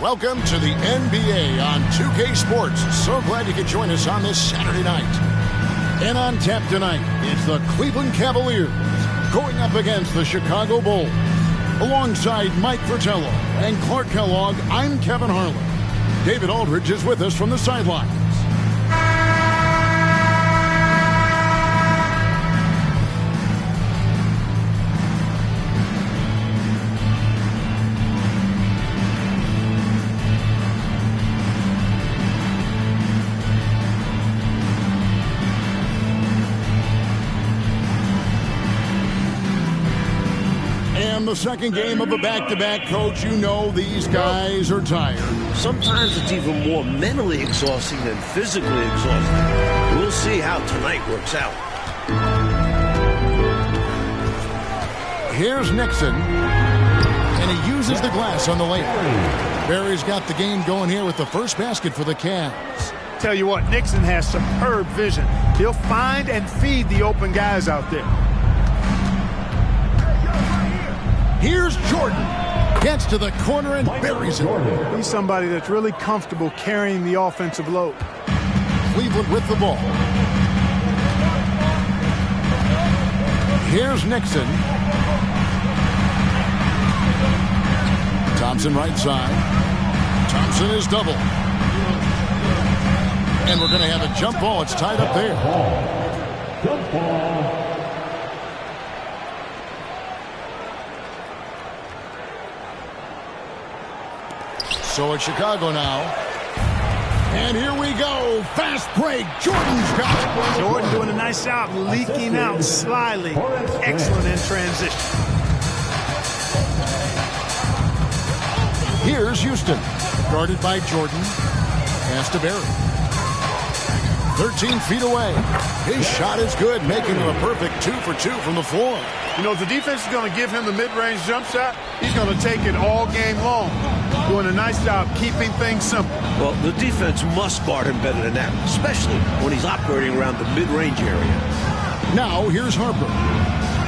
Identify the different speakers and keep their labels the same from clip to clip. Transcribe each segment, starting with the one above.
Speaker 1: Welcome to the NBA on 2K Sports. So glad you could join us on this Saturday night. And on tap tonight, it's the Cleveland Cavaliers going up against the Chicago Bulls. Alongside Mike Fratello and Clark Kellogg, I'm Kevin Harlan. David Aldridge is with us from the sidelines. The second game of a back-to-back, Coach. You know these guys are tired.
Speaker 2: Sometimes it's even more mentally exhausting than physically exhausting. We'll see how tonight works out.
Speaker 1: Here's Nixon, and he uses the glass on the layup. Barry's got the game going here with the first basket for the Cavs.
Speaker 3: Tell you what, Nixon has superb vision. He'll find and feed the open guys out there.
Speaker 1: Here's Jordan. Gets to the corner and buries it.
Speaker 3: He's somebody that's really comfortable carrying the offensive load.
Speaker 1: Cleveland with the ball. Here's Nixon. Thompson right side. Thompson is double. And we're going to have a jump ball. It's tied up there. Jump ball. So it's Chicago now. And here we go. Fast break. Jordan's got it.
Speaker 3: Jordan doing a nice job leaking out slyly. Excellent in transition.
Speaker 1: Here's Houston. Guarded by Jordan. Pass to Barry. 13 feet away. His shot is good, making him a perfect 2 for 2 from the floor.
Speaker 3: You know, if the defense is going to give him the mid-range jump shot, he's going to take it all game long. Doing a nice job keeping things simple.
Speaker 2: Well, the defense must guard him better than that, especially when he's operating around the mid-range area.
Speaker 1: Now, here's Harper.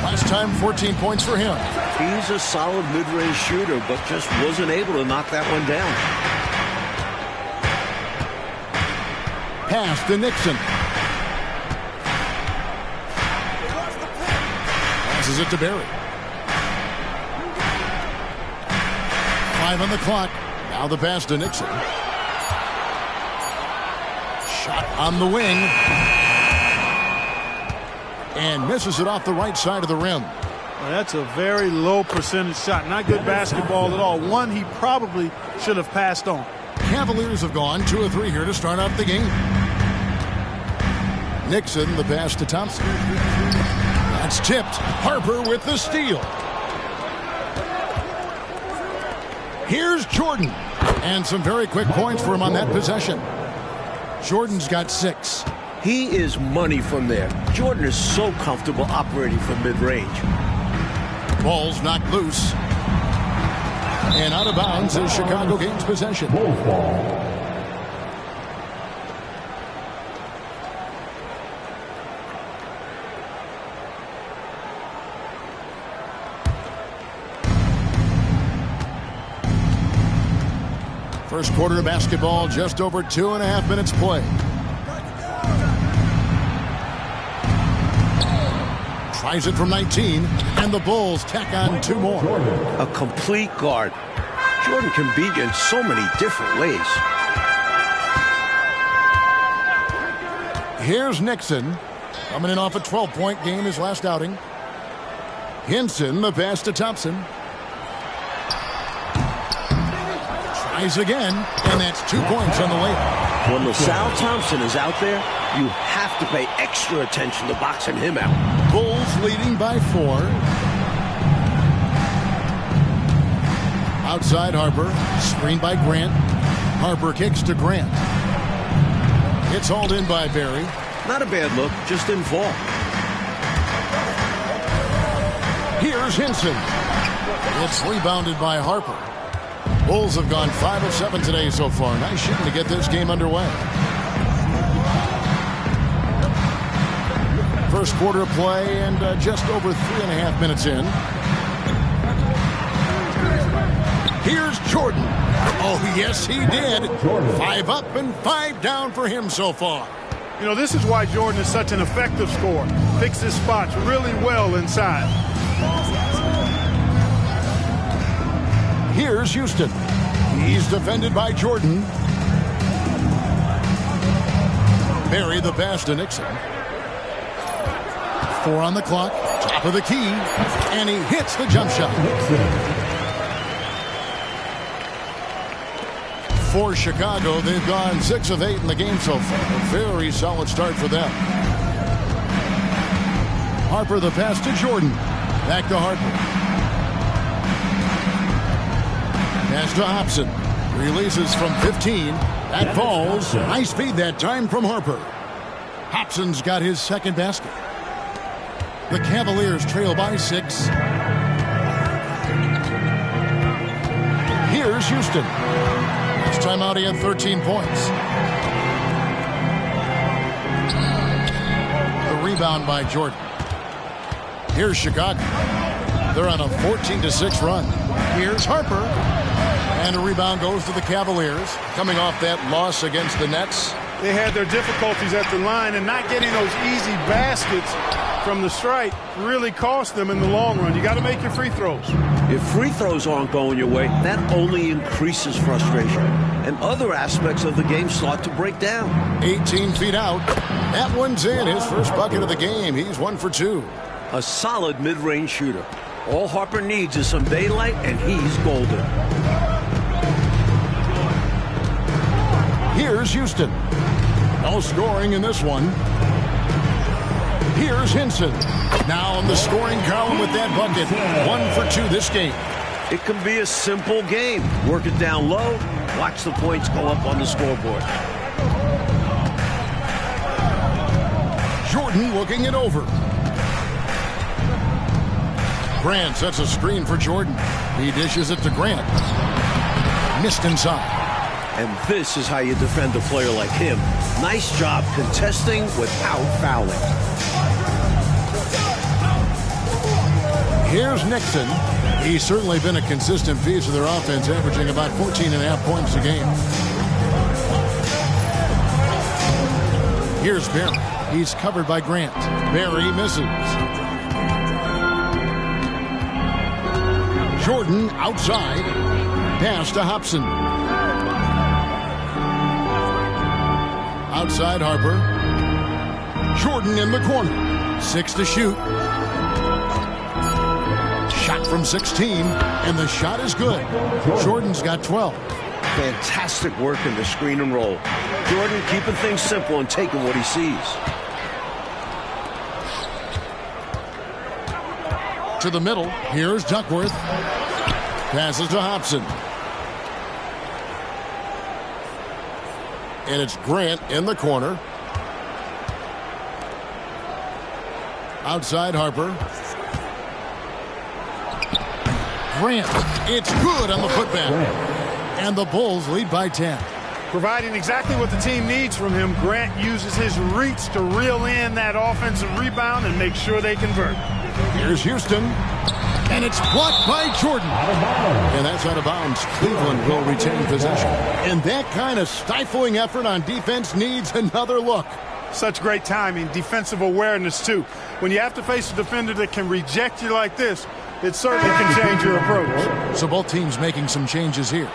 Speaker 1: Last time, 14 points for him.
Speaker 2: He's a solid mid-range shooter, but just wasn't able to knock that one down.
Speaker 1: Pass to Nixon. Passes it to Barry. 5 on the clock. Now the pass to Nixon. Shot on the wing. And misses it off the right side of the rim.
Speaker 3: Well, that's a very low percentage shot. Not good basketball at all. One he probably should have passed on.
Speaker 1: Cavaliers have gone 2 of 3 here to start out the game. Nixon, the pass to Thompson. That's tipped. Harper with the steal. Here's Jordan. And some very quick points for him on that possession. Jordan's got 6.
Speaker 2: He is money from there. Jordan is so comfortable operating from mid-range.
Speaker 1: Ball's knocked loose. And out of bounds as Chicago gains possession. First quarter of basketball, just over 2.5 minutes play. Tries it from 19, and the Bulls tack on 2 more.
Speaker 2: A complete guard. Jordan can beat you in so many different ways.
Speaker 1: Here's Nixon, coming in off a 12-point game his last outing. Hinson, the pass to Thompson. Tries again, and that's 2 points on the layup.
Speaker 2: When LaSalle Thompson is out there, you have to pay extra attention to boxing him out.
Speaker 1: Bulls leading by 4. Outside Harper, screened by Grant. Harper kicks to Grant. It's hauled in by Barry.
Speaker 2: Not a bad look, just didn't fall.
Speaker 1: Here's Hinson. It's rebounded by Harper. Bulls have gone 5 of 7 today so far. Nice shooting to get this game underway. First quarter of play and just over 3.5 minutes in. Here's Jordan. Oh, yes, he did. 5 up and 5 down for him so far.
Speaker 3: You know, this is why Jordan is such an effective scorer. Picks his spots really well inside.
Speaker 1: Here's Houston. He's defended by Jordan. Barry the pass to Nixon. 4 on the clock. Top of the key. And he hits the jump shot. For Chicago, they've gone 6 of 8 in the game so far. A very solid start for them. Harper the pass to Jordan. Back to Harper. Pass to Hobson. Releases from 15. That falls. Nice feed that time from Harper. Hobson's got his second basket. The Cavaliers trail by 6. Here's Houston. Last time out he had 13 points. The rebound by Jordan. Here's Chicago. They're on a 14-6 run. Here's Harper. And a rebound goes to the Cavaliers. Coming off that loss against the Nets.
Speaker 3: They had their difficulties at the line, and not getting those easy baskets from the stripe really cost them in the long run. You got to make your free throws.
Speaker 2: If free throws aren't going your way, that only increases frustration. And other aspects of the game start to break down.
Speaker 1: 18 feet out. That one's in. His first bucket of the game. He's 1 for 2.
Speaker 2: A solid mid-range shooter. All Harper needs is some daylight, and he's golden.
Speaker 1: Here's Houston. No scoring in this one. Here's Hinson. Now on the scoring column with that bucket. 1 for 2 this game.
Speaker 2: It can be a simple game. Work it down low. Watch the points go up on the scoreboard.
Speaker 1: Jordan looking it over. Grant sets a screen for Jordan. He dishes it to Grant. Missed inside.
Speaker 2: And this is how you defend a player like him. Nice job contesting without fouling.
Speaker 1: Here's Nixon. He's certainly been a consistent piece of their offense, averaging about 14.5 points a game. Here's Barry. He's covered by Grant. Barry misses. Jordan outside. Pass to Hobson. Outside Harper. Jordan in the corner. 6 to shoot. Shot from 16, and the shot is good. Jordan's got 12.
Speaker 2: Fantastic work in the screen and roll. Jordan keeping things simple and taking what he sees.
Speaker 1: To the middle. Here's Duckworth. Passes to Hobson. And it's Grant in the corner. Outside Harper. Grant. It's good on the putback. And the Bulls lead by 10.
Speaker 3: Providing exactly what the team needs from him, Grant uses his reach to reel in that offensive rebound and make sure they convert.
Speaker 1: Here's Houston. And it's blocked by Jordan. And that's out of bounds. Cleveland will retain possession. And that kind of stifling effort on defense needs another look.
Speaker 3: Such great timing, defensive awareness, too. When you have to face a defender that can reject you like this, it certainly can change your approach.
Speaker 1: So both teams making some changes here.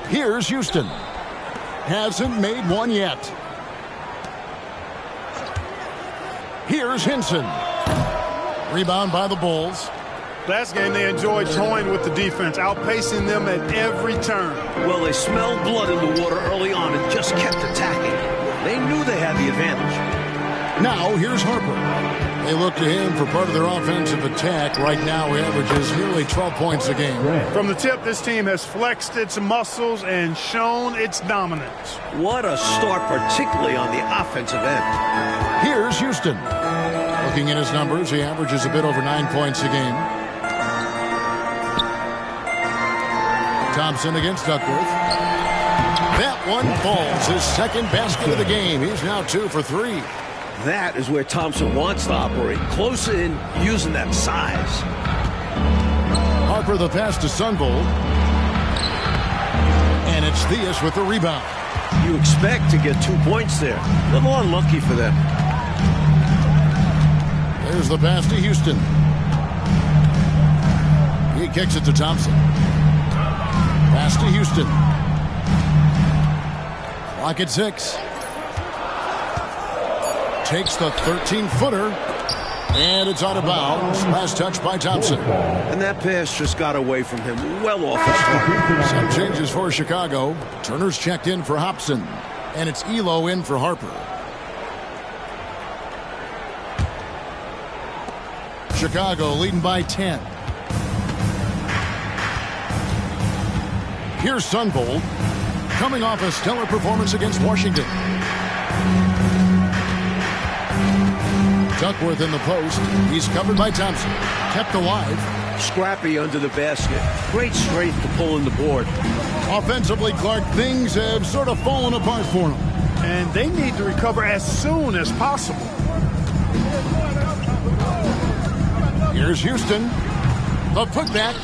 Speaker 1: Here's Houston. Hasn't made one yet. Here's Hinson. Rebound by the Bulls.
Speaker 3: Last game they enjoyed toying with the defense, outpacing them at every turn.
Speaker 2: Well, they smelled blood in the water early on and just kept attacking. They knew they had the advantage.
Speaker 1: Now here's Harper. They look to him for part of their offensive attack. Right now he averages nearly 12 points a game.
Speaker 3: From the tip, this team has flexed its muscles and shown its dominance.
Speaker 2: What a start, particularly on the offensive end.
Speaker 1: Here's Houston. Looking at his numbers, he averages a bit over 9 points a game. Thompson against Duckworth. That one falls. His second basket of the game. He's now 2 for 3.
Speaker 2: That is where Thompson wants to operate. Close in, using that size.
Speaker 1: Harper the pass to Sunvold. And it's Theus with the rebound.
Speaker 2: You expect to get 2 points there. A little unlucky for them.
Speaker 1: There's the pass to Houston. He kicks it to Thompson. Pass to Houston. Clock at 6. Takes the 13-footer. And it's out of bounds. Last touch by Thompson.
Speaker 2: And that pass just got away from him. Well off his target.
Speaker 1: Some changes for Chicago. Turner's checked in for Hobson. And it's Elo in for Harper. Chicago leading by 10. Here's Sunvold, coming off a stellar performance against Washington. Duckworth in the post. He's covered by Thompson. Kept alive.
Speaker 2: Scrappy under the basket. Great strength to pull in the board.
Speaker 1: Offensively, Clark, things have sort of fallen apart for him.
Speaker 3: And they need to recover as soon as possible.
Speaker 1: Here's Houston. The putback.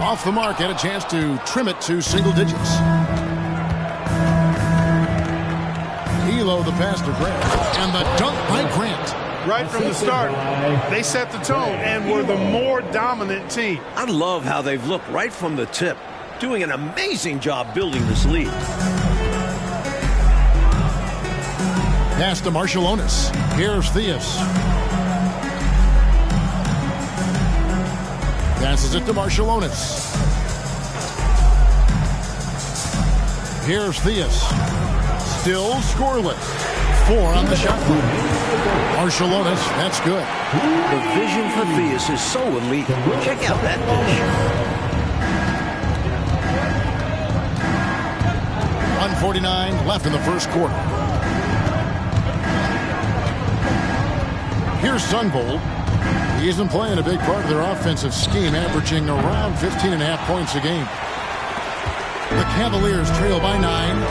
Speaker 1: Off the mark. Had a chance to trim it to single digits. Elo the pass to Grant. And the dunk by Grant.
Speaker 3: Right from the start, they set the tone and were the more dominant team.
Speaker 2: I love how they've looked right from the tip. Doing an amazing job building this lead.
Speaker 1: Pass to Marciulionis. Here's Theus. Passes it to Marciulionis. Here's Theus. Still scoreless. 4 on the shot clock. Marciulionis, that's good.
Speaker 2: The vision for Theus is so elite. Check out that dish.
Speaker 1: 1:49 left in the first quarter. Here's Sunvold. He isn't playing a big part of their offensive scheme, averaging around 15.5 points a game. The Cavaliers trail by 9.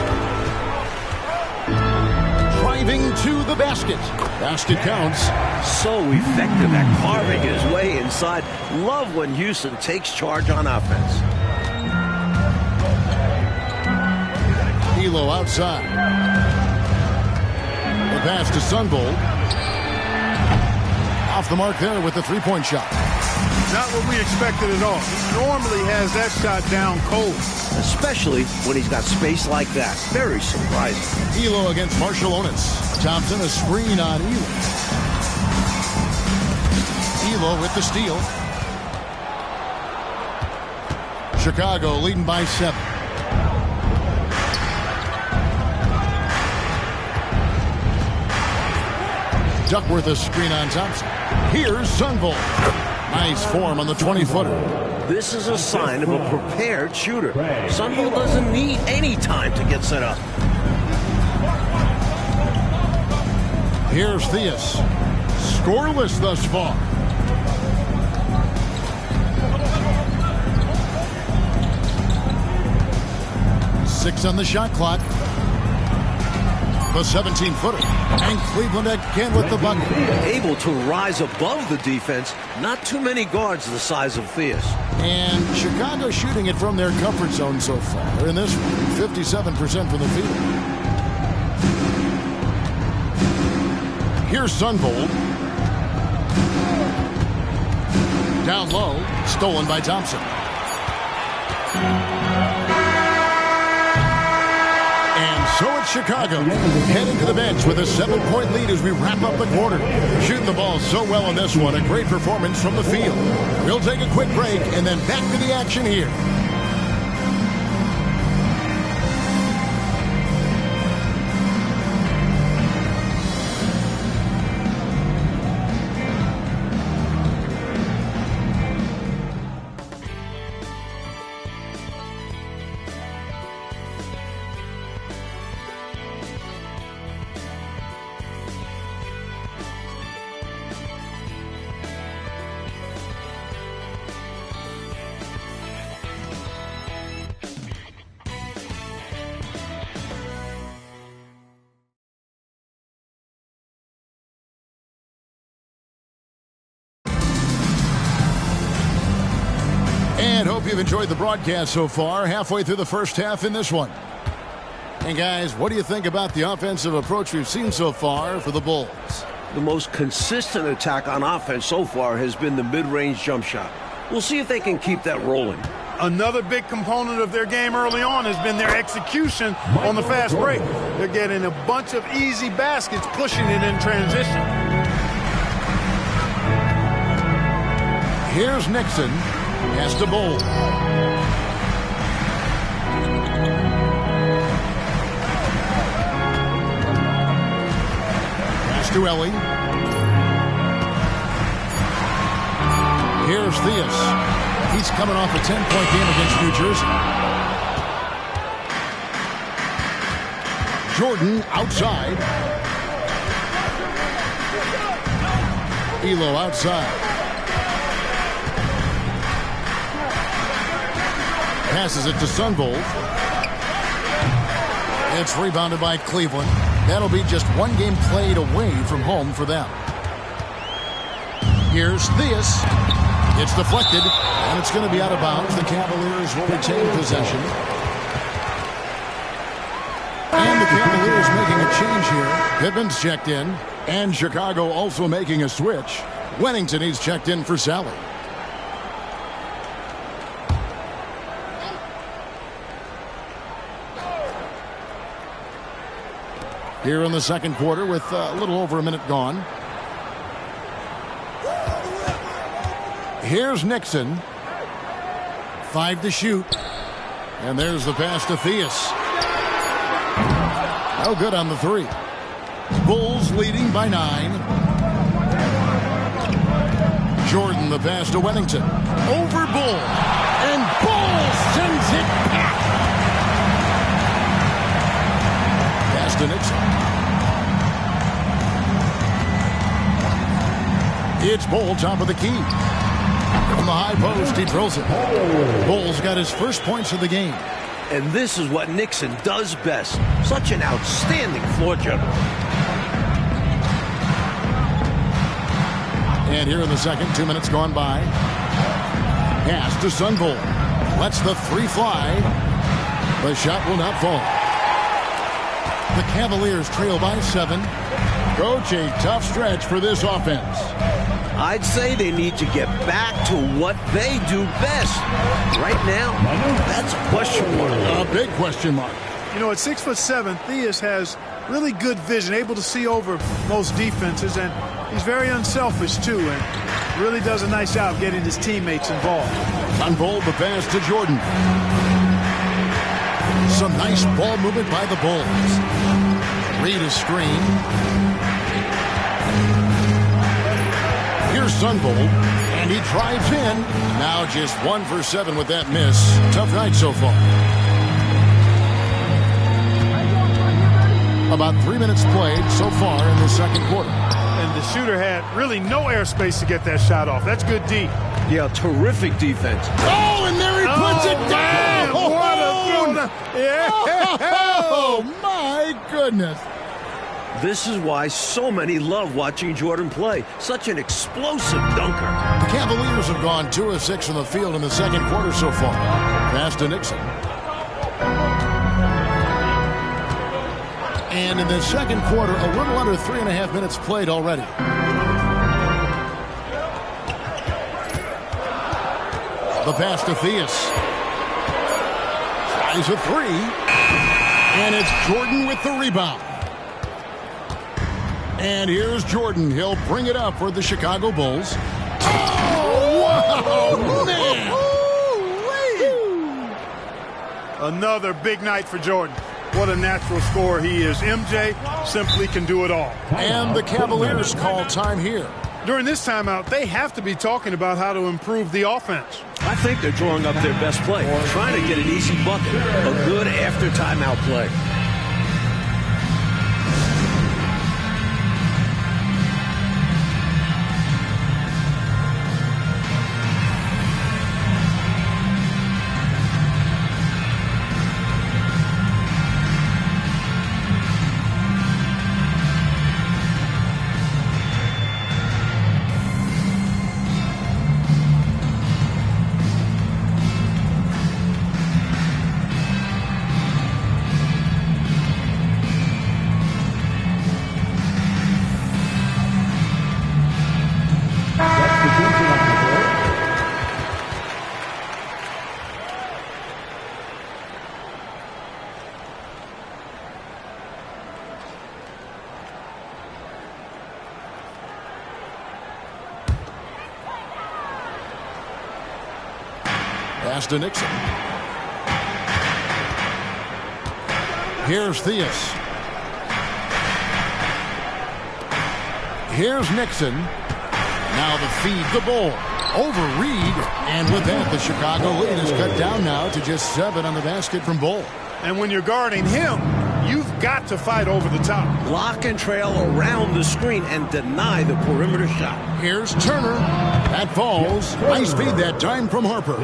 Speaker 1: Driving to the basket. Basket counts.
Speaker 2: So effective at carving his way inside. Love when Houston takes charge on offense.
Speaker 1: Elo outside. The pass to Sunvold. Off the mark there with the three-point shot.
Speaker 3: Not what we expected at all. He normally has that shot down cold.
Speaker 2: Especially when he's got space like that. Very surprising.
Speaker 1: Elo against Marciulionis. Thompson a screen on Elo. Elo with the steal. Chicago leading by 7. Duckworth a screen on Thompson. Here's Sunvold. Nice form on the 20-footer.
Speaker 2: This is a sign of a prepared shooter. Sunvold doesn't need any time to get set up.
Speaker 1: Here's Theus. Scoreless thus far. Six on the shot clock. The 17-footer. And Cleveland again with the bucket.
Speaker 2: Able to rise above the defense. Not too many guards the size of Theus.
Speaker 1: And Chicago shooting it from their comfort zone so far. In this one, 57% from the field. Here's Sunvold. Down low. Stolen by Thompson. So it's Chicago heading to the bench with a 7-point lead as we wrap up the quarter. Shooting the ball so well on this one. A great performance from the field. We'll take a quick break and then back to the action here. Hope you've enjoyed the broadcast so far. Halfway through the first half in this one. And guys, what do you think about the offensive approach we've seen so far for the Bulls?
Speaker 2: The most consistent attack on offense so far has been the mid-range jump shot. We'll see if they can keep that rolling.
Speaker 3: Another big component of their game early on has been their execution on the fast break. They're getting a bunch of easy baskets, pushing it in transition.
Speaker 1: Here's Nixon. Pass to Bol. Pass to Ellie. Here's Theus. He's coming off a 10-point game against New Jersey. Jordan outside. Elo outside. Passes it to Sunvold. It's rebounded by Cleveland. That'll be just one game played away from home for them. Here's Theus. It's deflected, and it's going to be out of bounds. The Cavaliers will retain possession. And the Cavaliers making a change here. Pittman's checked in, and Chicago also making a switch. Wennington, he's checked in for Sally. Here in the second quarter with a little over a minute gone. Here's Nixon. 5 to shoot. And there's the pass to Theus. No good on the 3. Bulls leading by 9. Jordan the pass to Wennington. Over Bol. And Bol sends it back. Pass to Nixon. It's Bol, top of the key. From the high post, he drills it. Bol's got his first points of the game.
Speaker 2: And this is what Nixon does best. Such an outstanding floor general.
Speaker 1: And here in the second, 2 minutes gone by. Pass to Sunvold. Lets the 3 fly. The shot will not fall. The Cavaliers trail by 7. Coach, a tough stretch for this offense.
Speaker 2: I'd say they need to get back to what they do best. Right now, that's a question mark.
Speaker 1: A big question mark.
Speaker 3: You know, at 6'7", Theus has really good vision, able to see over most defenses, and he's very unselfish too, and really does a nice job getting his teammates involved.
Speaker 1: Unfold the pass to Jordan. Some nice ball movement by the Bulls. Read a screen. Here's Sunvold, and he drives in. Now just 1 for 7 with that miss. Tough night so far. About 3 minutes played so far in the second quarter.
Speaker 3: And the shooter had really no airspace to get that shot off. That's good D.
Speaker 2: Yeah, terrific defense.
Speaker 1: Oh, and there he puts it down!
Speaker 3: Man, what a throw! Yeah!
Speaker 1: Oh, my goodness.
Speaker 2: This is why so many love watching Jordan play. Such an explosive dunker.
Speaker 1: The Cavaliers have gone 2 of 6 from the field in the second quarter so far. Pass to Nixon. And in the second quarter, a little under 3.5 minutes played already. The pass to Theus. Tries a 3. And it's Jordan with the rebound. And here's Jordan. He'll bring it up for the Chicago Bulls. Oh, wow, man.
Speaker 3: Another big night for Jordan. What a natural scorer he is. MJ simply can do it all.
Speaker 1: And the Cavaliers call time here.
Speaker 3: During this timeout, they have to be talking about how to improve the offense.
Speaker 2: I think they're drawing up their best play, trying to get an easy bucket, a good after timeout play.
Speaker 1: Pass to Nixon. Here's Theus. Here's Nixon. Now the feed to Bol. Over Reed. And with that, the Chicago lead is cut down now to just 7 on the basket from Bol.
Speaker 3: And when you're guarding him, you've got to fight over the top.
Speaker 2: Lock and trail around the screen and deny the perimeter shot.
Speaker 1: Here's Turner. That falls. Nice feed that time from Harper.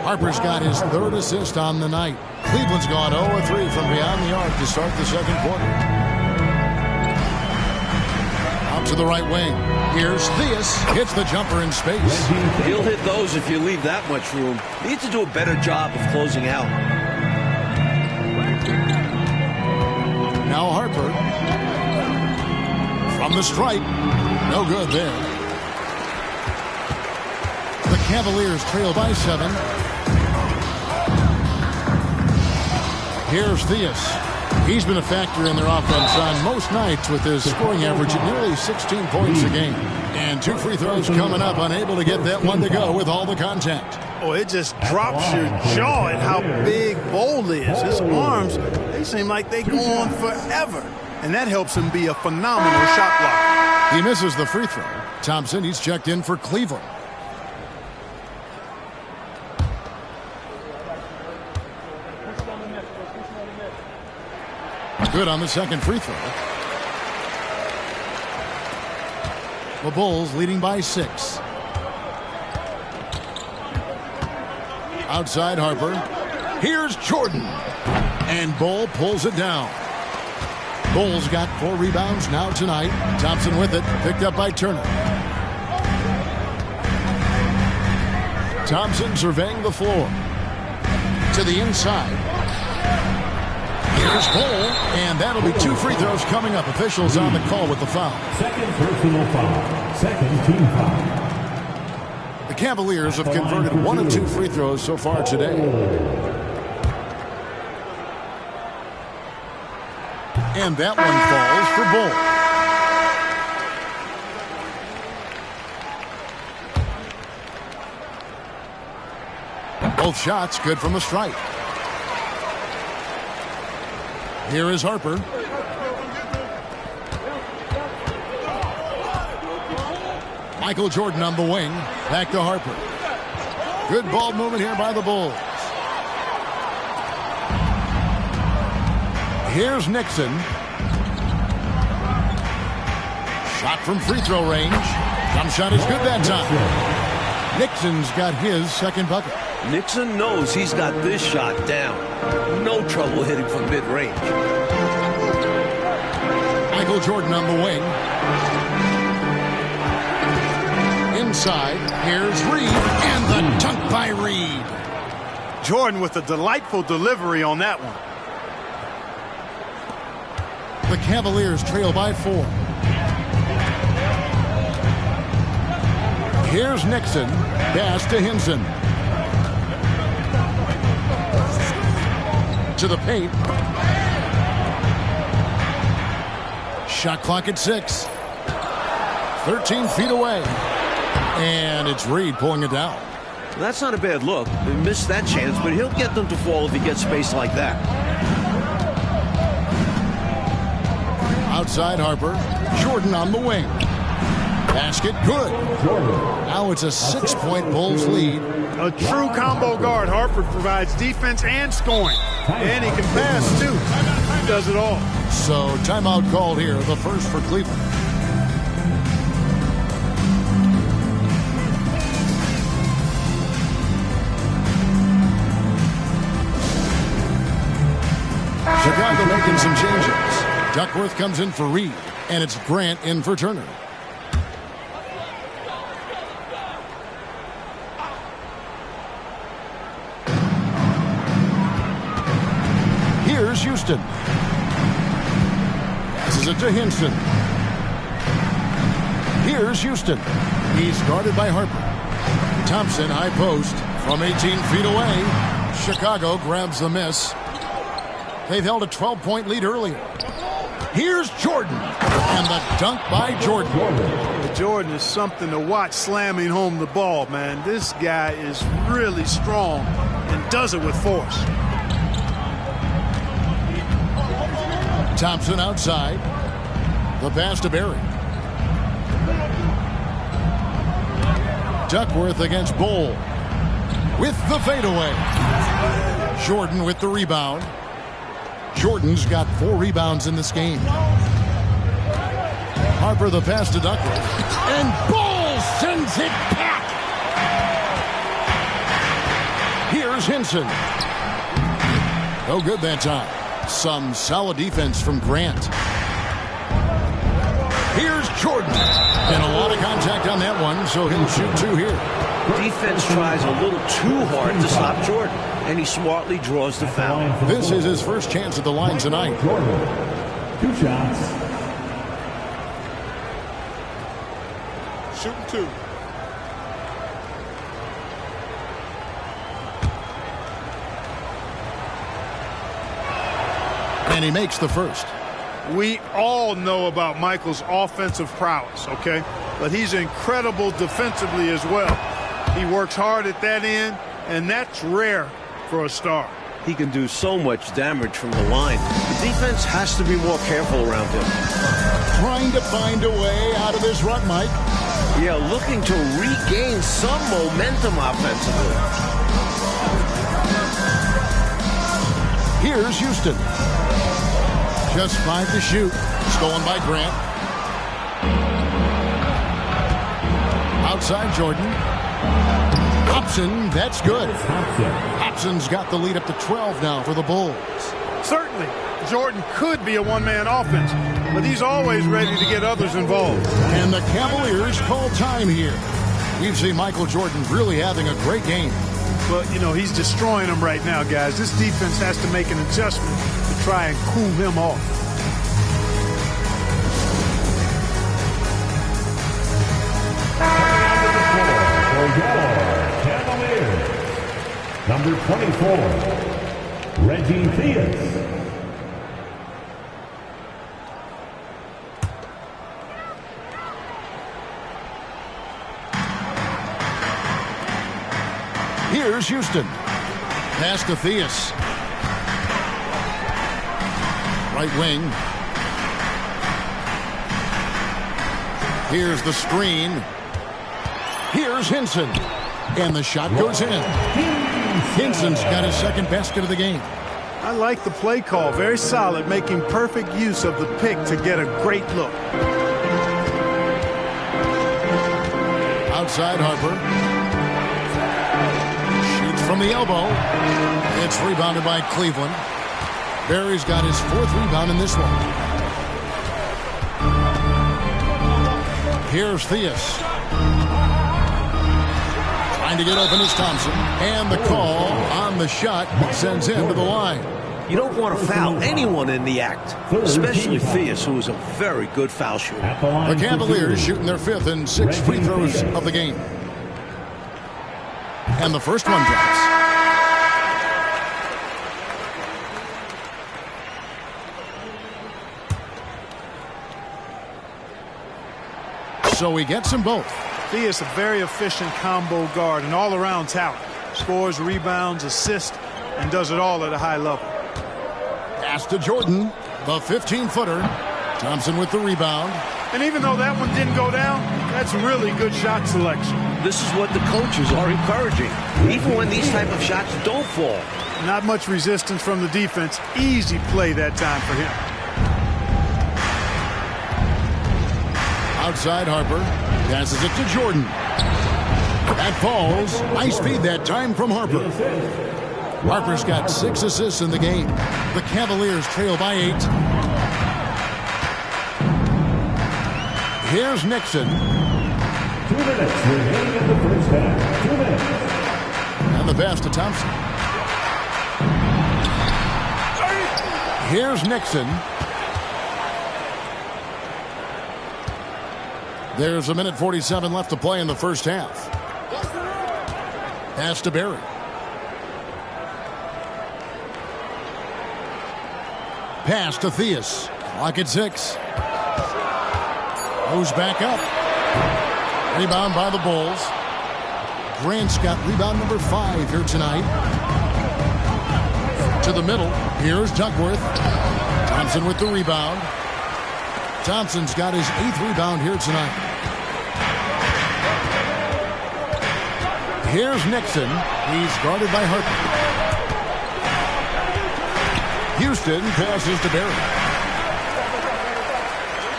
Speaker 1: Harper's got his 3rd assist on the night. Cleveland's gone 0-3 from beyond the arc to start the second quarter. Out to the right wing. Here's Theus. Hits the jumper in space.
Speaker 2: He'll hit those if you leave that much room. Need to do a better job of closing out.
Speaker 1: Now Harper. From the stripe. No good there. The Cavaliers trail by 7. Here's Theus. He's been a factor in their offense on most nights with his scoring average at nearly 16 points a game. And 2 free throws coming up, unable to get that one to go with all the contact.
Speaker 3: Oh, it just drops your jaw at how big Bol is. His arms, they seem like they go on forever. And that helps him be a phenomenal shot blocker.
Speaker 1: He misses the free throw. Thompson, he's checked in for Cleveland. Good on the second free throw. The Bulls leading by 6. Outside Harper. Here's Jordan. And Bol pulls it down. Bol's got 4 rebounds now tonight. Thompson with it. Picked up by Turner. Thompson surveying the floor. To the inside. Here's Bol, and that'll be 2 free throws coming up. Officials on the call with the foul.
Speaker 4: Second personal foul. Second team foul.
Speaker 1: The Cavaliers have converted 1 of 2 free throws so far today. And that one falls for Bol. Both shots good from the stripe. Here is Harper. Michael Jordan on the wing. Back to Harper. Good ball movement here by the Bulls. Here's Nixon. Shot from free throw range. Jump shot is good that time. Nixon's got his second bucket.
Speaker 2: Nixon knows he's got this shot down. No trouble hitting from mid-range.
Speaker 1: Michael Jordan on the wing. Inside, here's Reed, and the dunk by Reed.
Speaker 3: Jordan with a delightful delivery on that one.
Speaker 1: The Cavaliers trail by 4. Here's Nixon. Pass to Hinson. To the paint. Shot clock at 6. 13 feet away. And it's Reed pulling it down.
Speaker 2: That's not a bad look. He missed that chance, but he'll get them to fall if he gets space like that.
Speaker 1: Outside Harper. Jordan on the wing. Basket good. Now it's a 6-point Bulls lead.
Speaker 3: A true combo guard. Harper provides defense and scoring. And he can pass, too. He does it all.
Speaker 1: So timeout called here, the first for Cleveland. Chicago making some changes. Duckworth comes in for Reed, and it's Grant in for Turner. Here's Houston. Passes it to Hinson. Here's Houston. He's guarded by Harper. Thompson, high post, from 18 feet away. Chicago grabs the miss. They've held a 12-point lead earlier. Here's Jordan. And the dunk by Jordan.
Speaker 3: Jordan is something to watch slamming home the ball, man. This guy is really strong and does it with force.
Speaker 1: Thompson outside. The pass to Berry. Duckworth against Bol. With the fadeaway. Jordan with the rebound. Jordan's got 4 rebounds in this game. Harper the pass to Duckworth. And Bol sends it back. Here's Hinson. No good that time. Some solid defense from Grant. Here's Jordan. And a lot of contact on that one, so he'll shoot 2 here.
Speaker 2: Defense tries a little too hard to stop Jordan, and he smartly draws the foul.
Speaker 1: This is his first chance at the line tonight.
Speaker 4: Jordan, 2 shots.
Speaker 3: Shooting 2.
Speaker 1: And he makes the first.
Speaker 3: We all know about Michael's offensive prowess, okay? But he's incredible defensively as well. He works hard at that end, and that's rare for a star.
Speaker 2: He can do so much damage from the line. The defense has to be more careful around him.
Speaker 1: Trying to find a way out of this rut, Mike.
Speaker 2: Yeah, looking to regain some momentum offensively.
Speaker 1: Here's Houston. Just 5 to shoot. Stolen by Grant. Outside Jordan. Hobson, that's good. Hobson's got the lead up to 12 now for the Bulls.
Speaker 3: Certainly, Jordan could be a one-man offense, but he's always ready to get others involved.
Speaker 1: And the Cavaliers call time here. We've seen Michael Jordan really having a great game.
Speaker 3: But, you know, he's destroying them right now, guys. This defense has to make an adjustment to try and cool him off.
Speaker 4: Cavaliers, number 24, Reggie Theus.
Speaker 1: Here's Houston. Pass to Theus. Right wing. Here's the screen. Here's Hinson. And the shot goes in. Hinson's got his second basket of the game.
Speaker 3: I like the play call. Very solid, making perfect use of the pick to get a great look.
Speaker 1: Outside Harper. Shoots from the elbow. It's rebounded by Cleveland. Berry's got his 4th rebound in this one. Here's Theus. Trying to get open is Thompson. And the call on the shot sends him to the line.
Speaker 2: You don't want to foul anyone in the act, especially Theus, who is a very good foul shooter.
Speaker 1: The Cavaliers shooting their 5th and 6th free throws of the game. And the first one drops. So he gets them both.
Speaker 3: Theus, a very efficient combo guard and all-around talent. Scores, rebounds, assists, and does it all at a high level.
Speaker 1: Pass to Jordan, the 15-footer. Thompson with the rebound.
Speaker 3: And even though that one didn't go down, that's really good shot selection.
Speaker 2: This is what the coaches are encouraging, even when these type of shots don't fall.
Speaker 3: Not much resistance from the defense. Easy play that time for him.
Speaker 1: Outside Harper. Passes it to Jordan. That falls. Nice feed that time from Harper. Harper's got 6 assists in the game. The Cavaliers trail by 8. Here's Nixon.
Speaker 4: 2 minutes remaining in the first half. 2 minutes.
Speaker 1: And the pass to Thompson. Here's Nixon. There's 1:47 left to play in the first half. Pass to Berry. Pass to Theus. Clock at 6. Goes back up. Rebound by the Bulls. Grant's got rebound number 5 here tonight. To the middle. Here's Duckworth. Thompson with the rebound. Thompson's got his 8th rebound here tonight. Here's Nixon. He's guarded by Harper. Houston passes to Barry.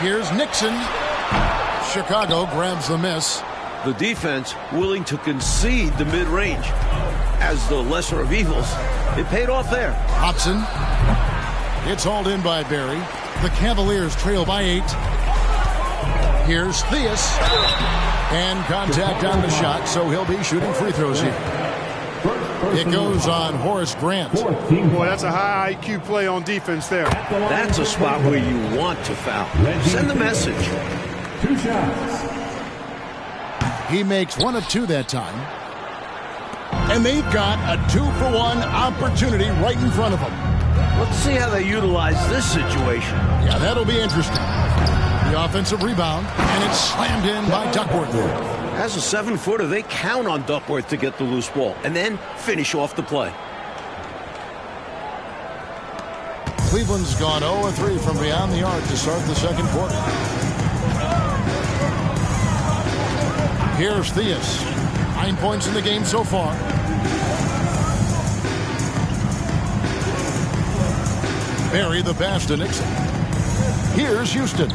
Speaker 1: Here's Nixon. Chicago grabs the miss.
Speaker 2: The defense willing to concede the mid-range. As the lesser of evils, it paid off there.
Speaker 1: Hobson. It's hauled in by Barry. The Cavaliers trail by 8. Here's Theus. And contact on the shot, so he'll be shooting free throws here. It goes on Horace Grant.
Speaker 3: Boy, that's a high IQ play on defense there.
Speaker 2: That's a spot where you want to foul. Send the message.
Speaker 4: 2 shots.
Speaker 1: He makes 1 of 2 that time. And they've got a 2-for-1 opportunity right in front of them.
Speaker 2: Let's see how they utilize this situation.
Speaker 1: Yeah, that'll be interesting. The offensive rebound, and it's slammed in by Duckworth.
Speaker 2: As a 7-footer, they count on Duckworth to get the loose ball and then finish off the play.
Speaker 1: Cleveland's gone 0-3 from beyond the arc to start the second quarter. Here's Theus. 9 points in the game so far. Barry the pass to Nixon. Here's Houston.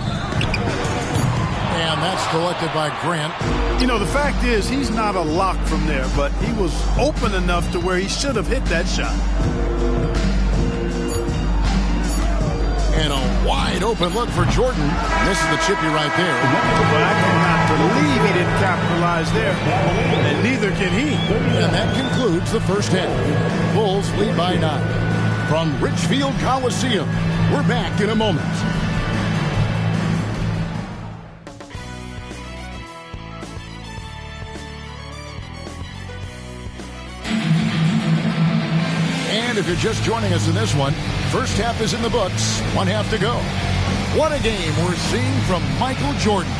Speaker 1: And that's collected by Grant.
Speaker 3: You know, the fact is, he's not a lock from there, but he was open enough to where he should have hit that shot.
Speaker 1: And a wide open look for Jordan. This is the chippy right there.
Speaker 3: But I cannot believe he didn't capitalize there. And neither can he.
Speaker 1: And that concludes the first half. Bulls lead by 9. From Richfield Coliseum, we're back in a moment. And if you're just joining us in this one, first half is in the books. 1 half to go. What a game we're seeing from Michael Jordan.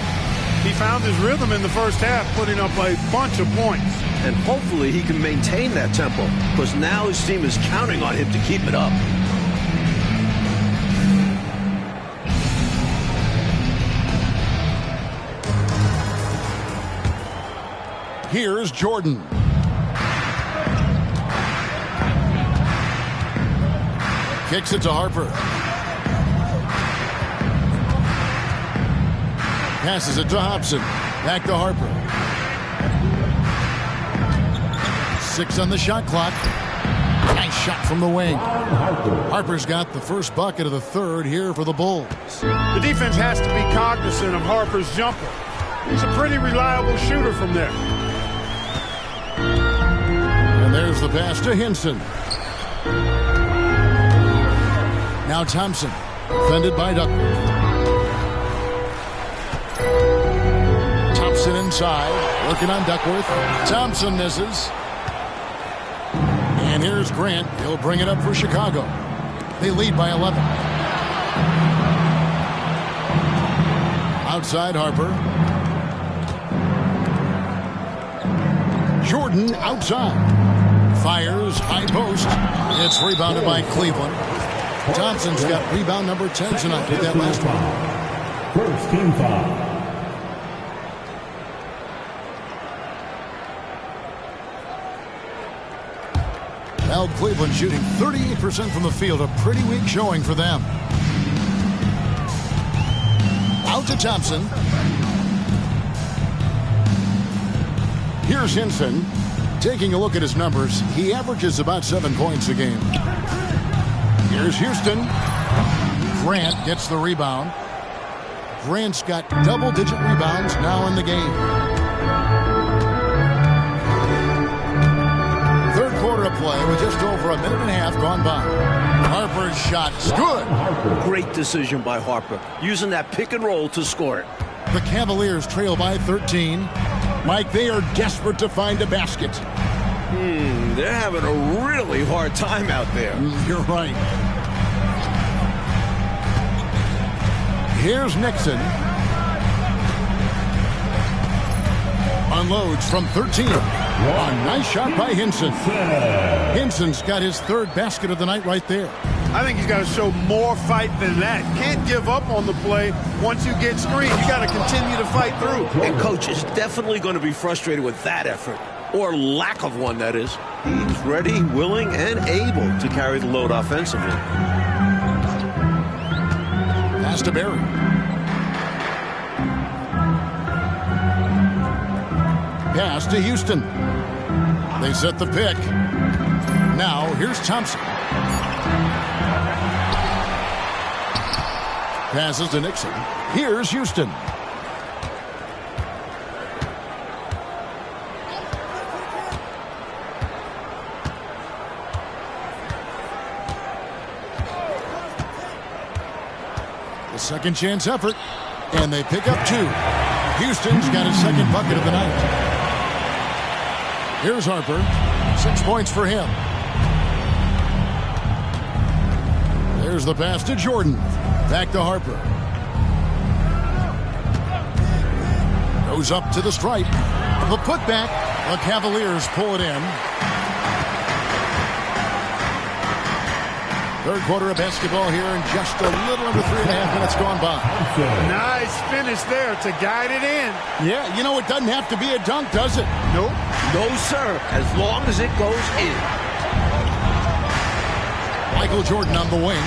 Speaker 3: He found his rhythm in the first half, putting up a bunch of points.
Speaker 2: And hopefully he can maintain that tempo, because now his team is counting on him to keep it up.
Speaker 1: Here's Jordan. Kicks it to Harper. Passes it to Hobson. Back to Harper. 6 on the shot clock. Nice shot from the wing. Harper's got the first bucket of the third here for the Bulls.
Speaker 3: The defense has to be cognizant of Harper's jumper. He's a pretty reliable shooter from there.
Speaker 1: And there's the pass to Hinson. Now Thompson, defended by Duckworth. Thompson inside, working on Duckworth. Thompson misses. And here's Grant. He'll bring it up for Chicago. They lead by 11. Outside Harper. Jordan outside. Fires, high post. It's rebounded by Cleveland. Thompson's got rebound number 10 tonight with that last one.
Speaker 4: First team foul.
Speaker 1: Well, Cleveland shooting 38% from the field. A pretty weak showing for them. Out to Thompson. Here's Hinson. Taking a look at his numbers, he averages about 7 points a game. Here's Houston. Grant gets the rebound. Grant's got double-digit rebounds now in the game. Third quarter of play with just over a minute and a half gone by. Harper's shot is good.
Speaker 2: Great decision by Harper, using that pick and roll to score it.
Speaker 1: The Cavaliers trail by 13. Mike, they are desperate to find a basket.
Speaker 2: They're having a really hard time out there.
Speaker 1: You're right. Here's Nixon. Unloads from 13. A nice shot by Hinson. Hinson's got his third basket of the night right there.
Speaker 3: I think he's got to show more fight than that. Can't give up on the play once you get screened. You got to continue to fight through.
Speaker 2: And coach is definitely going to be frustrated with that effort, or lack of one, that is. He's ready, willing, and able to carry the load offensively.
Speaker 1: Pass to Barry. Pass to Houston. They set the pick. Now here's Thompson. Passes to Nixon. Here's Houston. The second chance effort. And they pick up 2. Houston's got his second bucket of the night. Here's Harper. 6 points for him. There's the pass to Jordan. Back to Harper. Goes up to the stripe. The putback. The Cavaliers pull it in. Third quarter of basketball here, and just a little under 3.5 minutes gone by.
Speaker 3: Nice finish there to guide it in.
Speaker 1: Yeah, you know, it doesn't have to be a dunk, does it?
Speaker 3: Nope.
Speaker 2: No, sir, as long as it goes in.
Speaker 1: Michael Jordan on the wing.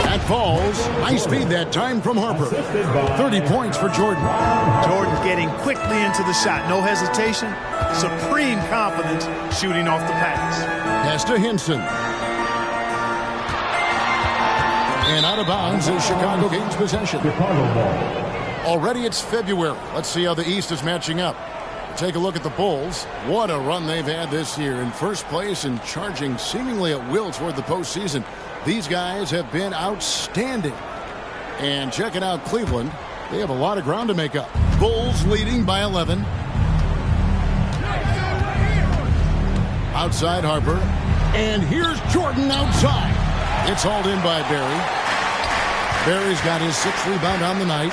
Speaker 1: That falls. Nice feed that time from Harper. 30 points for Jordan.
Speaker 3: Jordan getting quickly into the shot. No hesitation. Supreme confidence shooting off the pass.
Speaker 1: Pass to Hinson. And out of bounds as Chicago gains possession. Already it's February. Let's see how the East is matching up. Take a look at the Bulls. What a run they've had this year. In first place and charging seemingly at will toward the postseason. These guys have been outstanding. And checking out Cleveland, they have a lot of ground to make up. Bulls leading by 11. Outside Harper. And here's Jordan outside. It's hauled in by Barry. Barry's got his 6th rebound on the night.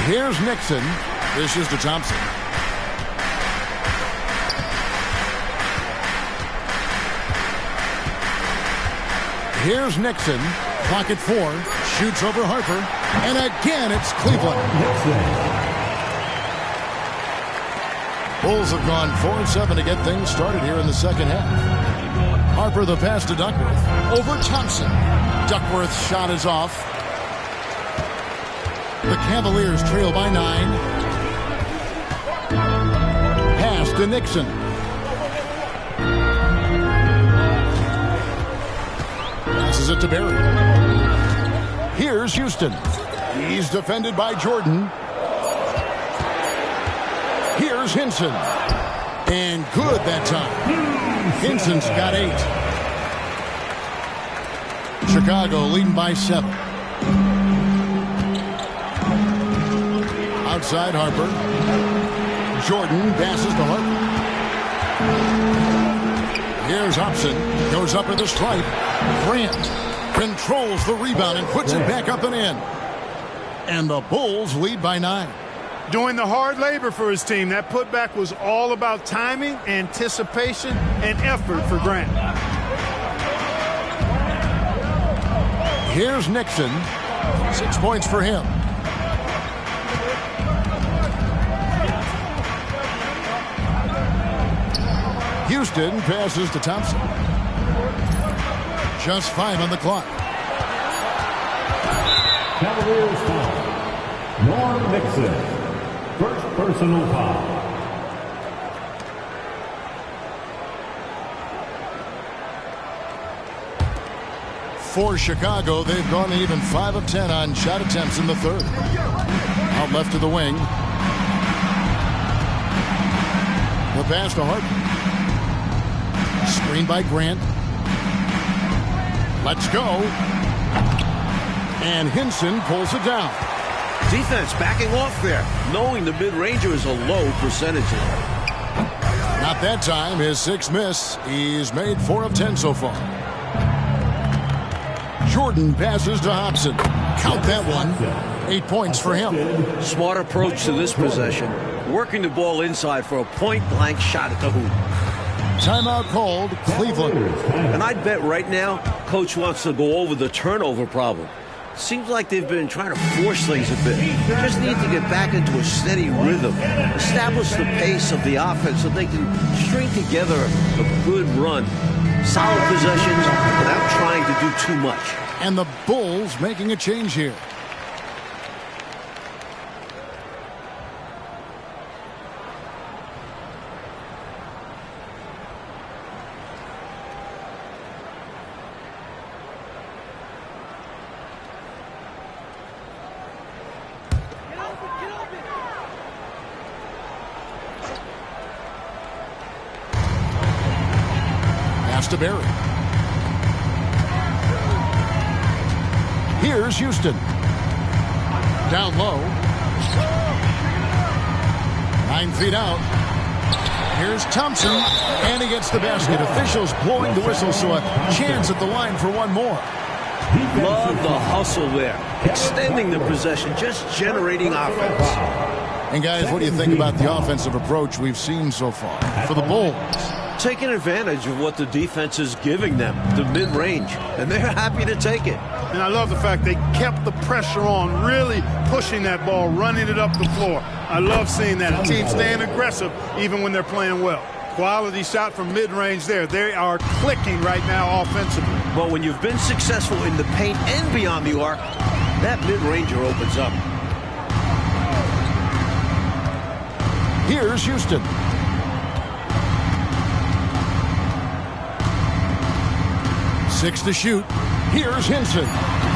Speaker 1: Here's Nixon. Dishes to Thompson. Here's Nixon. Clock at 4. Shoots over Harper. And again, it's Cleveland. Bulls have gone 4-7 to get things started here in the second half. Harper the pass to Duckworth. Over Thompson. Duckworth's shot is off. The Cavaliers trail by 9. Pass to Nixon. Passes it to Barry. Here's Houston. He's defended by Jordan. Here's Hinson. And good that time. Hinson's got 8. Chicago leading by 7. Outside Harper. Jordan passes to Harper. Here's Thompson. Goes up at the stripe. Grant controls the rebound and puts it back up and in. And the Bulls lead by 9.
Speaker 3: Doing the hard labor for his team. That putback was all about timing, anticipation, and effort for Grant.
Speaker 1: Here's Nixon. 6 points for him. Houston passes to Thompson. Just 5 on the clock.
Speaker 4: Cavaliers foul. Norm Nixon. First personal foul.
Speaker 1: For Chicago, they've gone even 5 of 10 on shot attempts in the third. Out left to the wing. The pass to Harper. Screened by Grant. Let's go. And Hinson pulls it down.
Speaker 2: Defense backing off there, knowing the mid-ranger is a low percentage.
Speaker 1: Not that time. His 6th miss. He's made 4 of 10 so far. Jordan passes to Hobson. Count that one. 8 points for him.
Speaker 2: Smart approach to this possession. Working the ball inside for a point-blank shot at the hoop.
Speaker 1: Timeout called, Cleveland.
Speaker 2: And I'd bet right now, Coach wants to go over the turnover problem. Seems like they've been trying to force things a bit. Just need to get back into a steady rhythm. Establish the pace of the offense so they can string together a good run. Solid possessions without trying to do too much.
Speaker 1: And the Bulls making a change here. To Barry. Here's Houston. Down low. 9 feet out. Here's Thompson. And he gets the basket. Officials blowing the whistle, so a chance at the line for one more.
Speaker 2: Love the hustle there. Extending the possession, just generating offense.
Speaker 1: And guys, what do you think about the offensive approach we've seen so far for the Bulls?
Speaker 2: Taking advantage of what the defense is giving them, the mid-range, and they're happy to take it.
Speaker 3: And I love the fact they kept the pressure on, really pushing that ball, running it up the floor. I love seeing that. A team staying aggressive even when they're playing well. Quality shot from mid-range there. They are clicking right now offensively.
Speaker 2: But when you've been successful in the paint and beyond the arc, that mid-ranger opens up.
Speaker 1: Here's Houston. Six to shoot. Here's Hinson.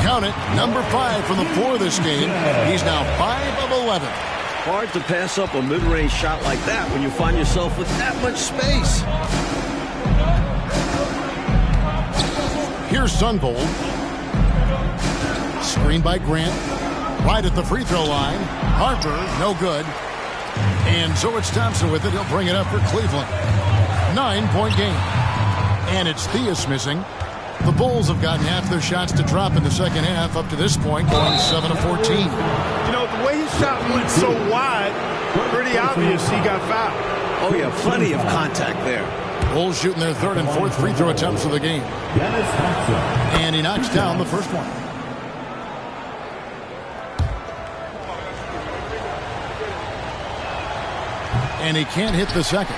Speaker 1: Count it. Number 5 from the floor this game. He's now 5 of 11.
Speaker 2: Hard to pass up a mid-range shot like that when you find yourself with that much space.
Speaker 1: Here's Sunbold. Screen by Grant. Right at the free throw line. Harper, no good. And so it's Thompson with it. He'll bring it up for Cleveland. 9-point game. And it's Theus missing. The Bulls have gotten half their shots to drop in the second half up to this point, going 7 of 14.
Speaker 3: You know, the way his shot went so wide, pretty obvious he got fouled.
Speaker 2: Oh, yeah, plenty of contact there.
Speaker 1: Bulls shooting their third and fourth free throw attempts of the game. And he knocks down the first one. And he can't hit the second.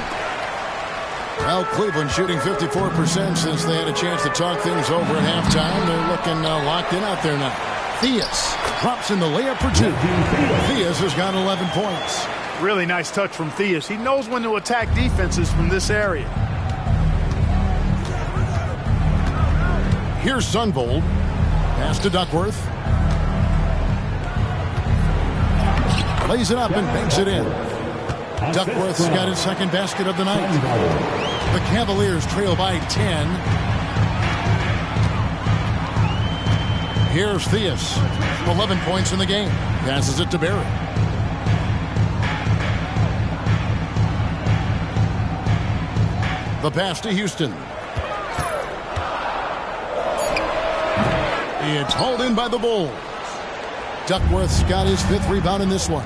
Speaker 1: Well, Cleveland shooting 54% since they had a chance to talk things over at halftime. They're looking locked in out there now. Theus drops in the layup for 2. Theus has got 11 points.
Speaker 3: Really nice touch from Theus. He knows when to attack defenses from this area.
Speaker 1: Here's Sunbold. Pass to Duckworth. Lays it up and banks it in. Duckworth's got his second basket of the night. The Cavaliers trail by 10. Here's Theus. 11 points in the game. Passes it to Barry. The pass to Houston. It's hauled in by the Bulls. Duckworth's got his 5th rebound in this one.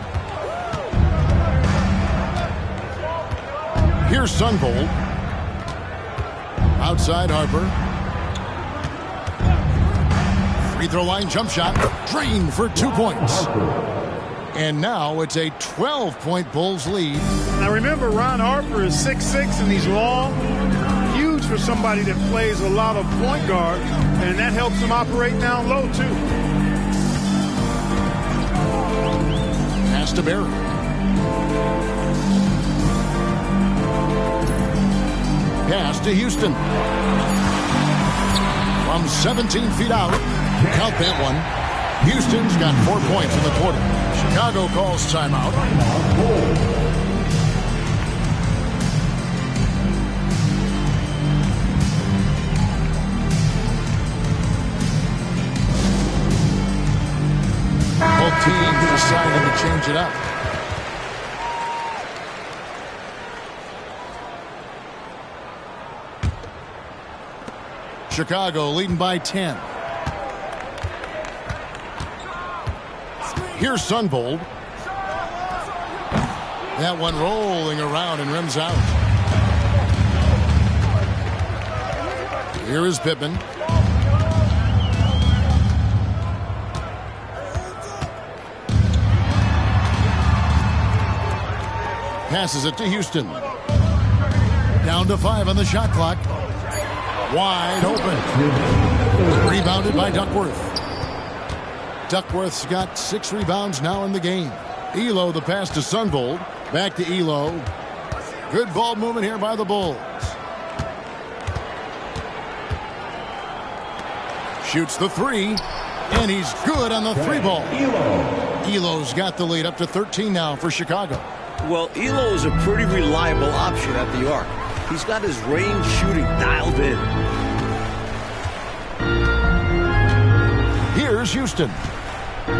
Speaker 1: Here's Sunbold. Outside Harper. Free throw line jump shot. Drained for 2 points. And now it's a 12-point Bulls lead.
Speaker 3: Now remember, Ron Harper is 6'6" and he's long. Huge for somebody that plays a lot of point guard. And that helps him operate down low, too.
Speaker 1: Pass to Barry. Pass to Houston. From 17 feet out. Count that one. Houston's got 4 points in the quarter. Chicago calls timeout. Both teams decided to change it up. Chicago leading by 10. Here's Sunvold. That one rolling around and rims out. Here is Pittman. Passes it to Houston. Down to 5 on the shot clock. Wide open. Rebounded by Duckworth. Duckworth's got 6 rebounds now in the game. Elo, the pass to Sunvold. Back to Elo. Good ball movement here by the Bulls. Shoots the 3. And he's good on the 3 ball. Elo's got the lead up to 13 now for Chicago.
Speaker 2: Well, Elo is a pretty reliable option at the arc. He's got his range shooting dialed in.
Speaker 1: Here's Houston.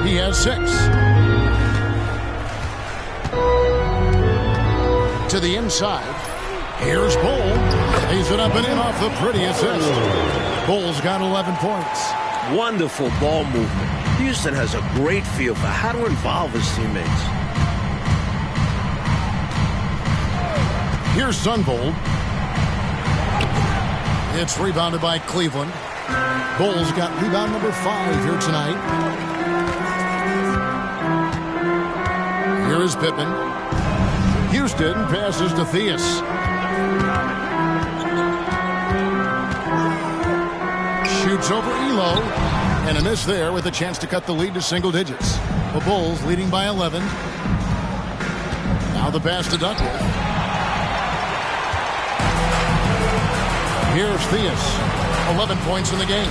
Speaker 1: He has 6. To the inside. Here's Bol. Lays it up and in off the pretty assist. Bol's got 11 points.
Speaker 2: Wonderful ball movement. Houston has a great feel for how to involve his teammates.
Speaker 1: Here's Sunvold. It's rebounded by Cleveland. Bol's got rebound number 5 here tonight. Here is Pittman. Houston passes to Theus. Shoots over Elo. And a miss there with a chance to cut the lead to single digits. The Bulls leading by 11. Now the pass to Duckworth. Here's Theus. 11 points in the game.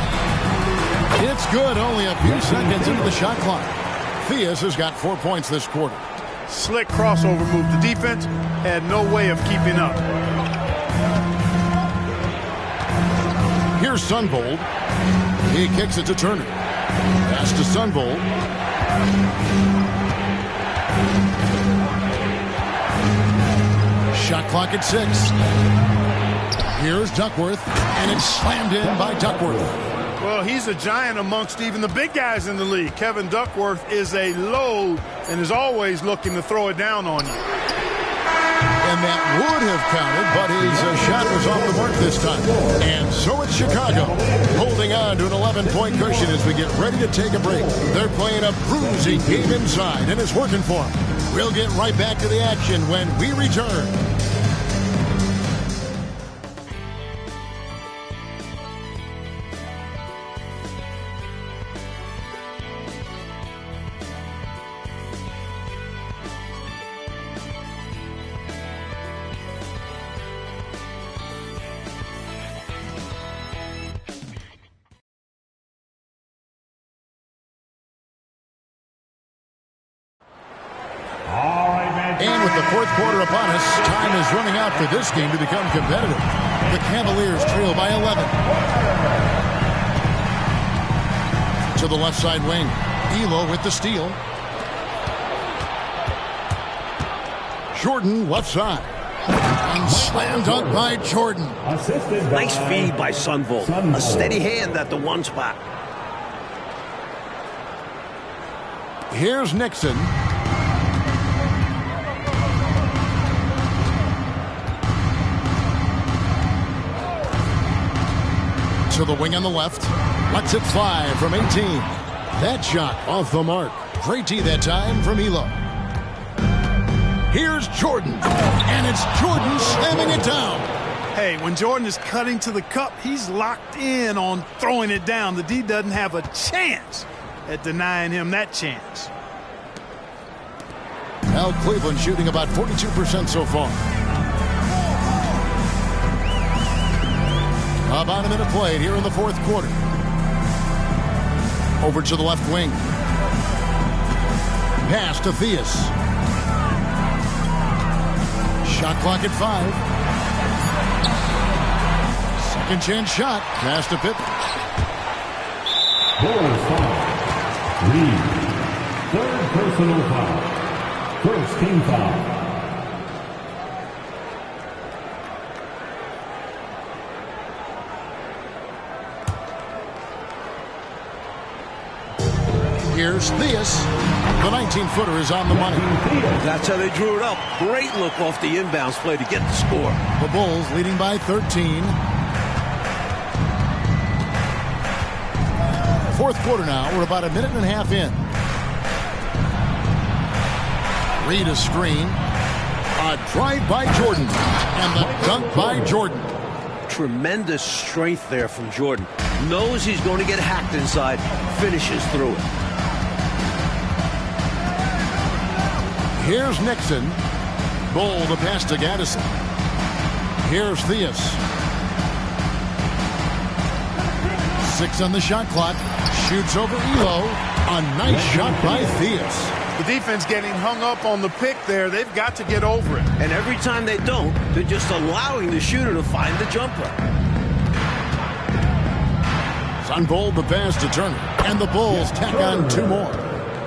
Speaker 1: It's good. Only a few seconds into the shot clock. Theus has got 4 points this quarter.
Speaker 3: Slick crossover move. The defense had no way of keeping up.
Speaker 1: Here's Sunvold. He kicks it to Turner. Pass to Sunvold. Shot clock at 6. Here's Duckworth, and it's slammed in by Duckworth.
Speaker 3: Well, he's a giant amongst even the big guys in the league. Kevin Duckworth is a load and is always looking to throw it down on you.
Speaker 1: And that would have counted, but his shot was off the mark this time. And so it's Chicago, holding on to an 11-point cushion as we get ready to take a break. They're playing a bruising game inside, and it's working for them. We'll get right back to the action when we return. And with the fourth quarter upon us, time is running out for this game to become competitive. The Cavaliers trail by 11. To the left side wing. Elo with the steal. Jordan left side. And slam dunk by Jordan.
Speaker 2: Nice feed by Sunvold. A steady hand at the 1 spot.
Speaker 1: Here's Nixon. To the wing on the left. Lets it fly from 18. That shot off the mark. Great tee that time from Elo. Here's Jordan. And it's Jordan slamming it down.
Speaker 3: Hey, when Jordan is cutting to the cup, he's locked in on throwing it down. The D doesn't have a chance at denying him that chance.
Speaker 1: Now Cleveland shooting about 42% so far. About a minute played here in the fourth quarter. Over to the left wing. Pass to Theus. Shot clock at 5. Second chance shot. Pass to Pittman.
Speaker 4: Bulls foul. 3. Third personal foul. First team foul.
Speaker 1: Here's Here's Theus. The 19-footer is on the money.
Speaker 2: That's how they drew it up. Great look off the inbounds play to get the score.
Speaker 1: The Bulls leading by 13. Fourth quarter now. We're about a minute and a half in. Reed a screen. A drive by Jordan. And the dunk by Jordan.
Speaker 2: Tremendous strength there from Jordan. Knows he's going to get hacked inside. Finishes through it.
Speaker 1: Here's Nixon. Bol to pass to Gaddison. Here's Theus. 6 on the shot clock. Shoots over Elo. A nice shot by Theus.
Speaker 3: The defense getting hung up on the pick there. They've got to get over it.
Speaker 2: And every time they don't, they're just allowing the shooter to find the jumper.
Speaker 1: Bol the pass to Turner. And the Bulls tack on 2 more.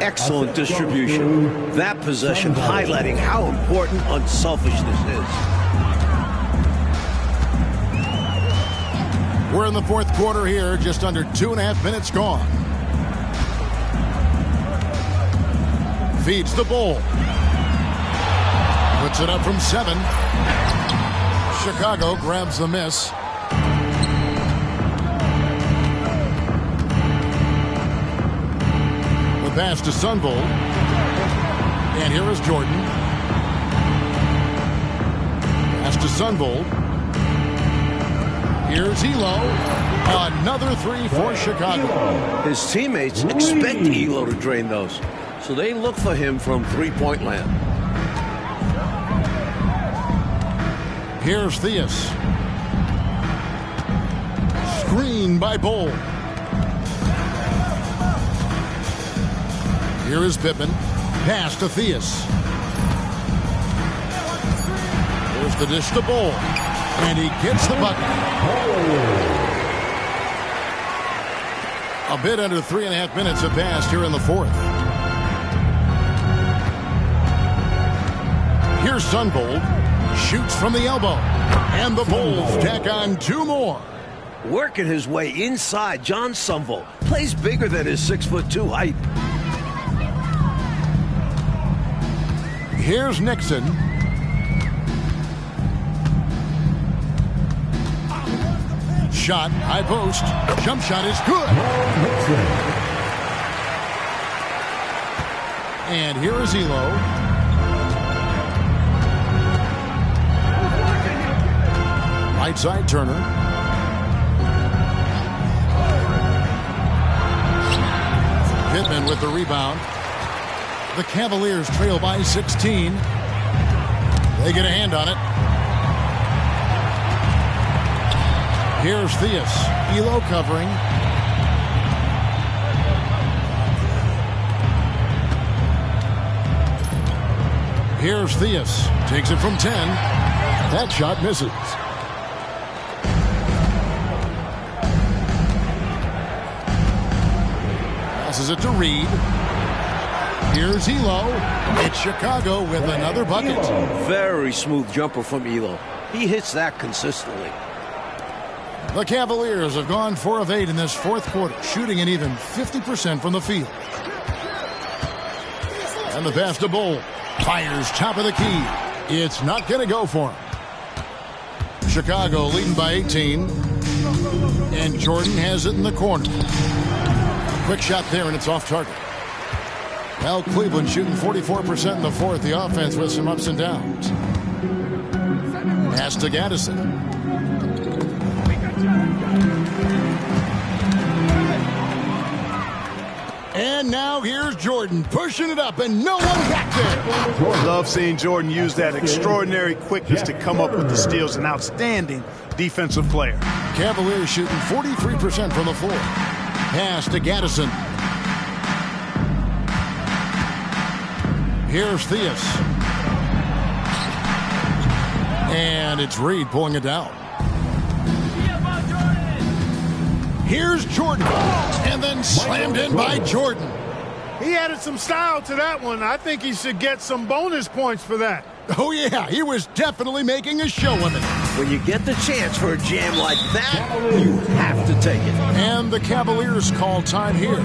Speaker 2: Excellent distribution. That possession highlighting how important unselfishness is.
Speaker 1: We're in the fourth quarter here. Just under 2.5 minutes gone. Feeds the Bol. Puts it up from 7. Chicago grabs the miss. The pass to Bol. And here is Jordan. Pass to Bol. Here's Elo. Another 3 for Chicago.
Speaker 2: His teammates expect Elo to drain those, so they look for him from three-point land.
Speaker 1: Here's Theus. Screen by Bol. Here is Pippen. Pass to Theus. Here's the dish to Bol. And he gets the bucket. A bit under 3.5 minutes have passed here in the fourth. Here's Bol. Shoots from the elbow. And the Bulls tack on 2 more.
Speaker 2: Working his way inside, John Bol plays bigger than his 6'2" height.
Speaker 1: Here's Nixon. Shot, high post. Jump shot is good. And here is Elo. Right side Turner. Pittman with the rebound. The Cavaliers trail by 16. They get a hand on it. Here's Theus. Elo covering. Here's Theus. Takes it from 10. That shot misses. Passes it to Reed. Here's Elo. It's Chicago with another bucket.
Speaker 2: Very smooth jumper from Elo. He hits that consistently.
Speaker 1: The Cavaliers have gone 4 of 8 in this fourth quarter, shooting an even 50% from the field. And the pass to Bol. Fires top of the key. It's not going to go for him. Chicago leading by 18. And Jordan has it in the corner. Quick shot there, and it's off target. Well, Cleveland shooting 44% in the fourth. The offense with some ups and downs. Pass to Gaddison. And now here's Jordan pushing it up, and no one back there.
Speaker 3: Love seeing Jordan use that extraordinary quickness to come up with the steals. An outstanding defensive player.
Speaker 1: Cavaliers shooting 43% from the floor. Pass to Gaddison. Here's Theus. And it's Reed pulling it down. Here's Jordan. And then slammed in by Jordan.
Speaker 3: He added some style to that one. I think he should get some bonus points for that.
Speaker 1: Oh, yeah. He was definitely making a show of it.
Speaker 2: When you get the chance for a jam like that, you have to take it.
Speaker 1: And the Cavaliers call time here.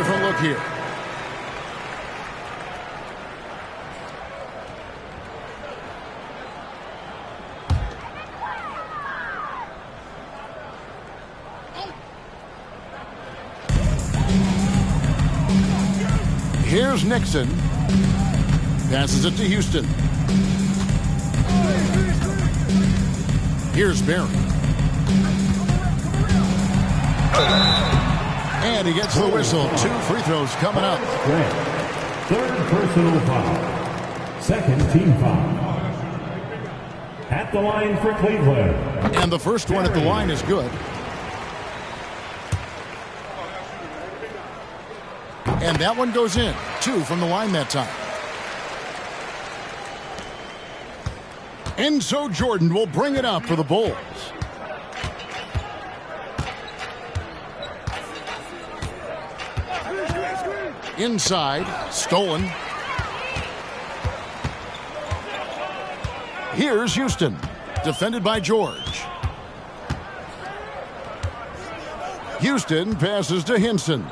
Speaker 1: different look here. Here's Nixon. Passes it to Houston. Here's Barry. And he gets the whistle. 2 free throws coming up.
Speaker 4: Grant. Third personal foul. Second team foul. At the line for Cleveland.
Speaker 1: And the first one at the line is good. And that one goes in. 2 from the line that time. Enzo Jordan will bring it up for the Bulls. Inside, stolen. Here's Houston, defended by George. Houston passes to Hinson.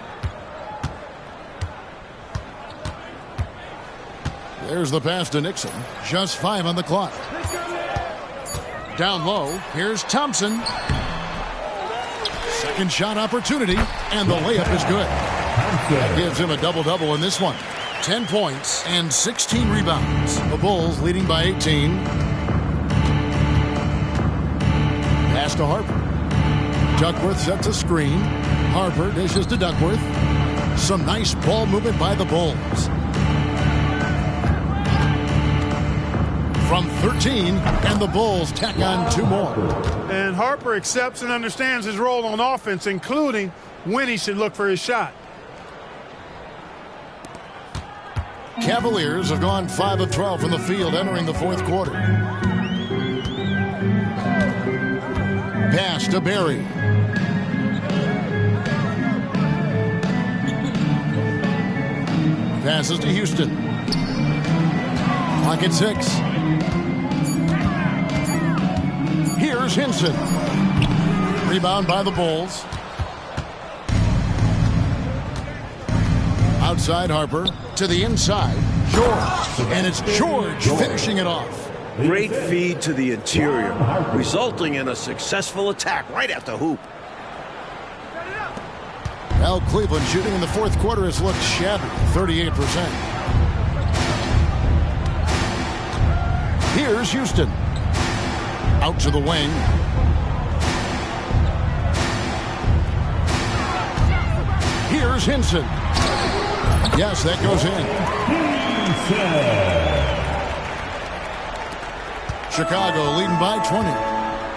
Speaker 1: There's the pass to Nixon. Just 5 on the clock. Down low, here's Thompson. Second shot opportunity, and the layup is good. That gives him a double-double in this one. 10 points and 16 rebounds. The Bulls leading by 18. Pass to Harper. Duckworth sets a screen. Harper dishes to Duckworth. Some nice ball movement by the Bulls. From 13, and the Bulls tack on 2 more.
Speaker 3: And Harper accepts and understands his role on offense, including when he should look for his shot.
Speaker 1: Cavaliers have gone 5 of 12 from the field entering the 4th quarter. Pass to Barry. Passes to Houston. Clock at 6. Here's Hinson. Rebound by the Bulls. Outside Harper to the inside. George. And it's George finishing it off.
Speaker 2: Great feed to the interior, resulting in a successful attack right at the hoop.
Speaker 1: Well, Cleveland shooting in the 4th quarter has looked shabby, 38%. Here's Houston. Out to the wing. Here's Hinson. Yes, that goes in. Chicago leading by 20.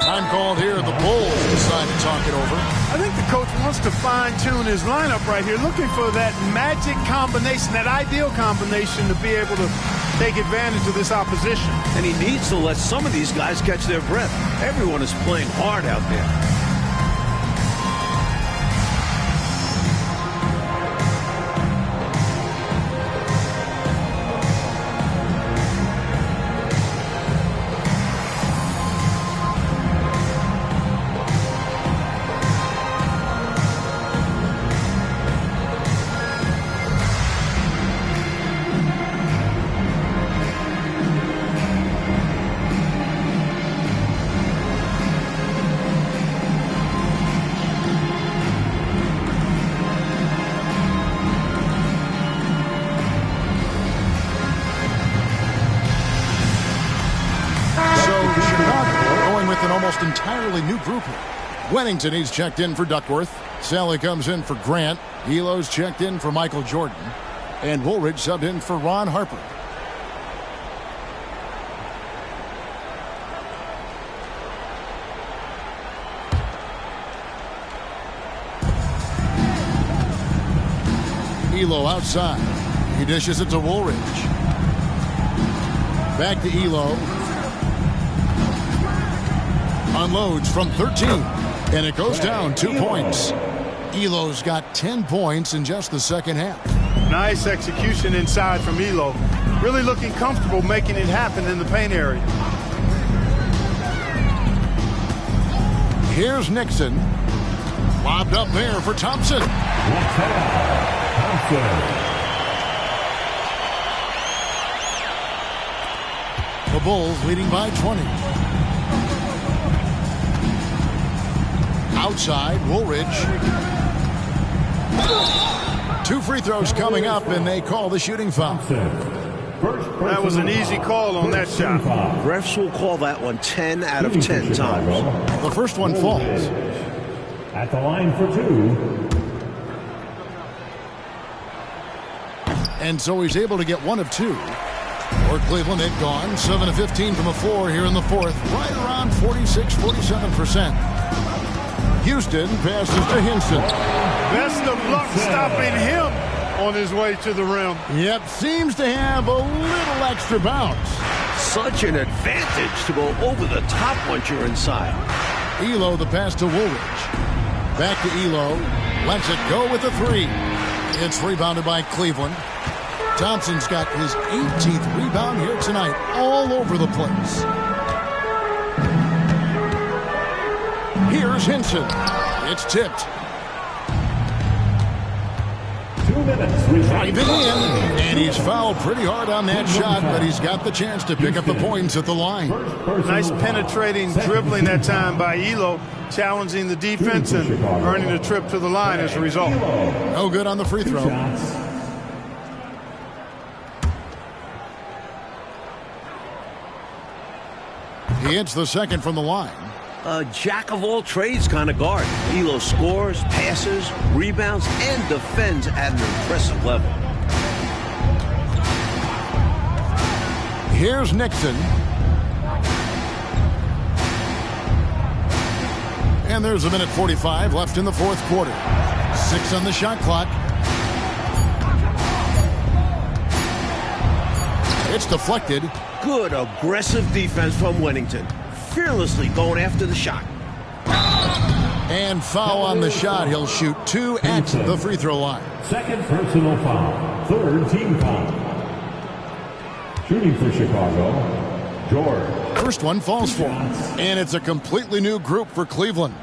Speaker 1: Time called here. The Bulls decide to talk it over.
Speaker 3: I think the coach wants to fine-tune his lineup right here, looking for that magic combination, that ideal combination to be able to take advantage of this opposition.
Speaker 2: And he needs to let some of these guys catch their breath. Everyone is playing hard out there.
Speaker 1: Entirely new group here. Wennington, he's checked in for Duckworth. Sally comes in for Grant. Elo's checked in for Michael Jordan. And Woolridge subbed in for Ron Harper. Elo outside. He dishes it to Woolridge. Back to Elo. Unloads from 13, and it goes down 2 points. Elo's got 10 points in just the second half.
Speaker 3: Nice execution inside from Elo. Really looking comfortable making it happen in the paint area.
Speaker 1: Here's Nixon. Lobbed up there for Thompson.
Speaker 4: Thompson.
Speaker 1: The Bulls leading by 20. Outside, Woolridge. 2 free throws coming up, and they call the shooting foul.
Speaker 3: That was an easy call on that shot.
Speaker 2: Refs will call that one 10 out of 10 times.
Speaker 1: The first one falls.
Speaker 4: At the line for 2.
Speaker 1: And so he's able to get 1 of 2. For Cleveland, they've gone 7 of 15 from the floor here in the fourth, right around 46-47%. Houston passes to Hinson.
Speaker 3: Best of luck stopping him on his way to the rim.
Speaker 1: Yep, seems to have a little extra bounce.
Speaker 2: Such an advantage to go over the top once you're inside.
Speaker 1: Elo the pass to Woolridge. Back to Elo. Lets it go with the 3. It's rebounded by Cleveland. Thompson's got his 18th rebound here tonight, all over the place. Here's Hinson. It's tipped.
Speaker 4: 2 minutes.
Speaker 1: Driving in, and he's fouled pretty hard on that shot, but he's got the chance to pick up the points at the line.
Speaker 3: Nice penetrating dribbling that time by Elo, challenging the defense and earning a trip to the line as a result.
Speaker 1: No good on the free throw. He hits the second from the line.
Speaker 2: A jack-of-all-trades kind of guard. Elo scores, passes, rebounds, and defends at an impressive level.
Speaker 1: Here's Nixon. And there's a minute 45 left in the fourth quarter. 6 on the shot clock. It's deflected.
Speaker 2: Good aggressive defense from Wennington. Fearlessly going after the shot.
Speaker 1: And foul on the shot. He'll shoot 2 at the free throw line.
Speaker 4: Second personal foul. Third team foul. Shooting for Chicago, George.
Speaker 1: First one falls for him. And it's a completely new group for Cleveland.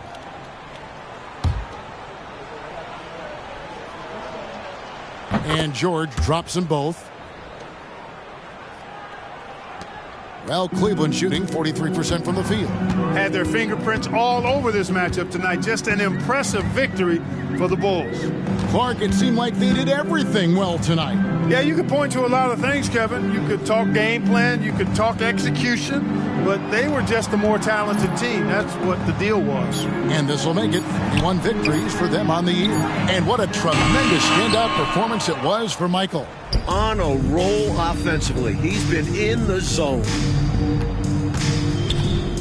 Speaker 1: And George drops them both. Well, Cleveland shooting 43% from the field.
Speaker 3: Had their fingerprints all over this matchup tonight. Just an impressive victory for the Bulls.
Speaker 1: Clark, it seemed like they did everything well tonight.
Speaker 3: Yeah, you could point to a lot of things, Kevin. You could talk game plan, you could talk execution, but they were just a more talented team. That's what the deal was.
Speaker 1: And this will make it 51 victories for them on the year. And what a tremendous standout performance it was for Michael.
Speaker 2: On a roll offensively. He's been in the zone.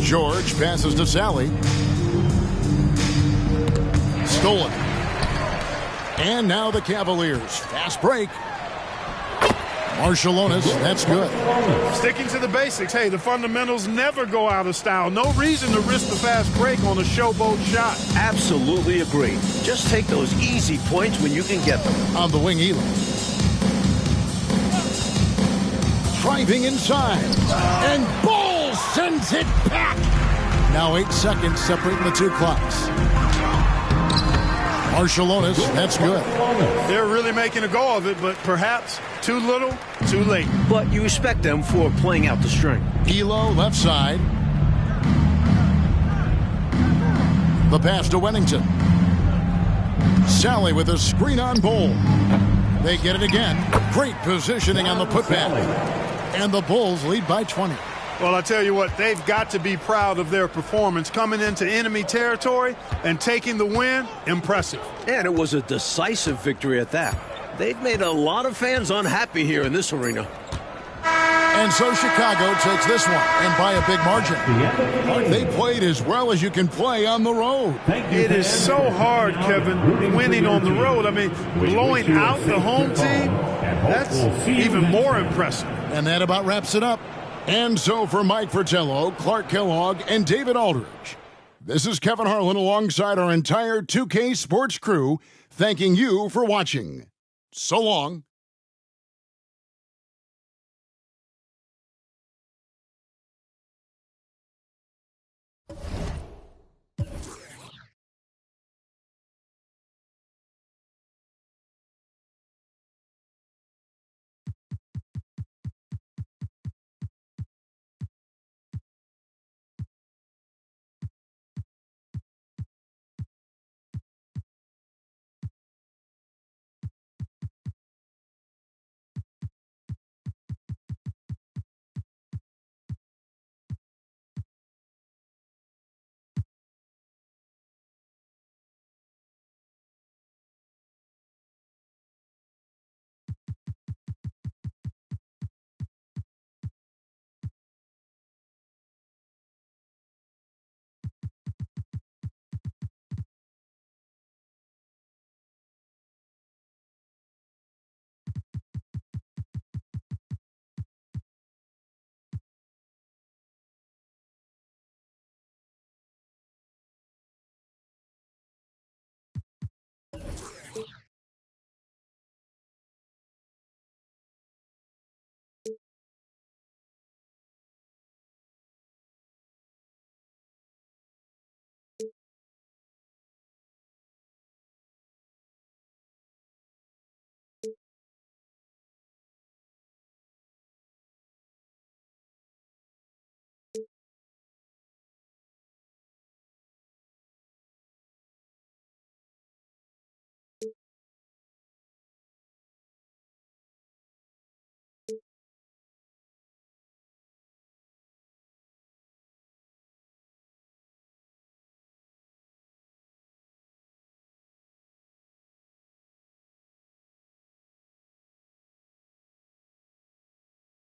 Speaker 1: George passes to Sally. Stolen. And now the Cavaliers. Fast break. Marshallonis, that's good.
Speaker 3: Sticking to the basics. Hey, the fundamentals never go out of style. No reason to risk the fast break on a showboat shot.
Speaker 2: Absolutely agree. Just take those easy points when you can get them.
Speaker 1: On the wing, Elo. Driving inside. And Bol sends it back. Now 8 seconds separating the 2 clocks. Marshallonis, that's good.
Speaker 3: They're really making a go of it, but perhaps too little, too late.
Speaker 2: But you respect them for playing out the string.
Speaker 1: Elo, left side. The pass to Wennington. Sally with a screen on Bol. They get it again. Great positioning on the putback. And the Bulls lead by 20.
Speaker 3: Well, I tell you what, they've got to be proud of their performance. Coming into enemy territory and taking the win, impressive.
Speaker 2: And it was a decisive victory at that. They've made a lot of fans unhappy here in this arena.
Speaker 1: And so Chicago takes this one, and by a big margin. They played as well as you can play on the road.
Speaker 3: It is so hard, Kevin, winning on the road. I mean, blowing out the home team, that's even more impressive.
Speaker 1: And that about wraps it up. And so for Mike Fratello, Clark Kellogg, and David Aldridge, this is Kevin Harlan alongside our entire 2K Sports crew, thanking you for watching. So long.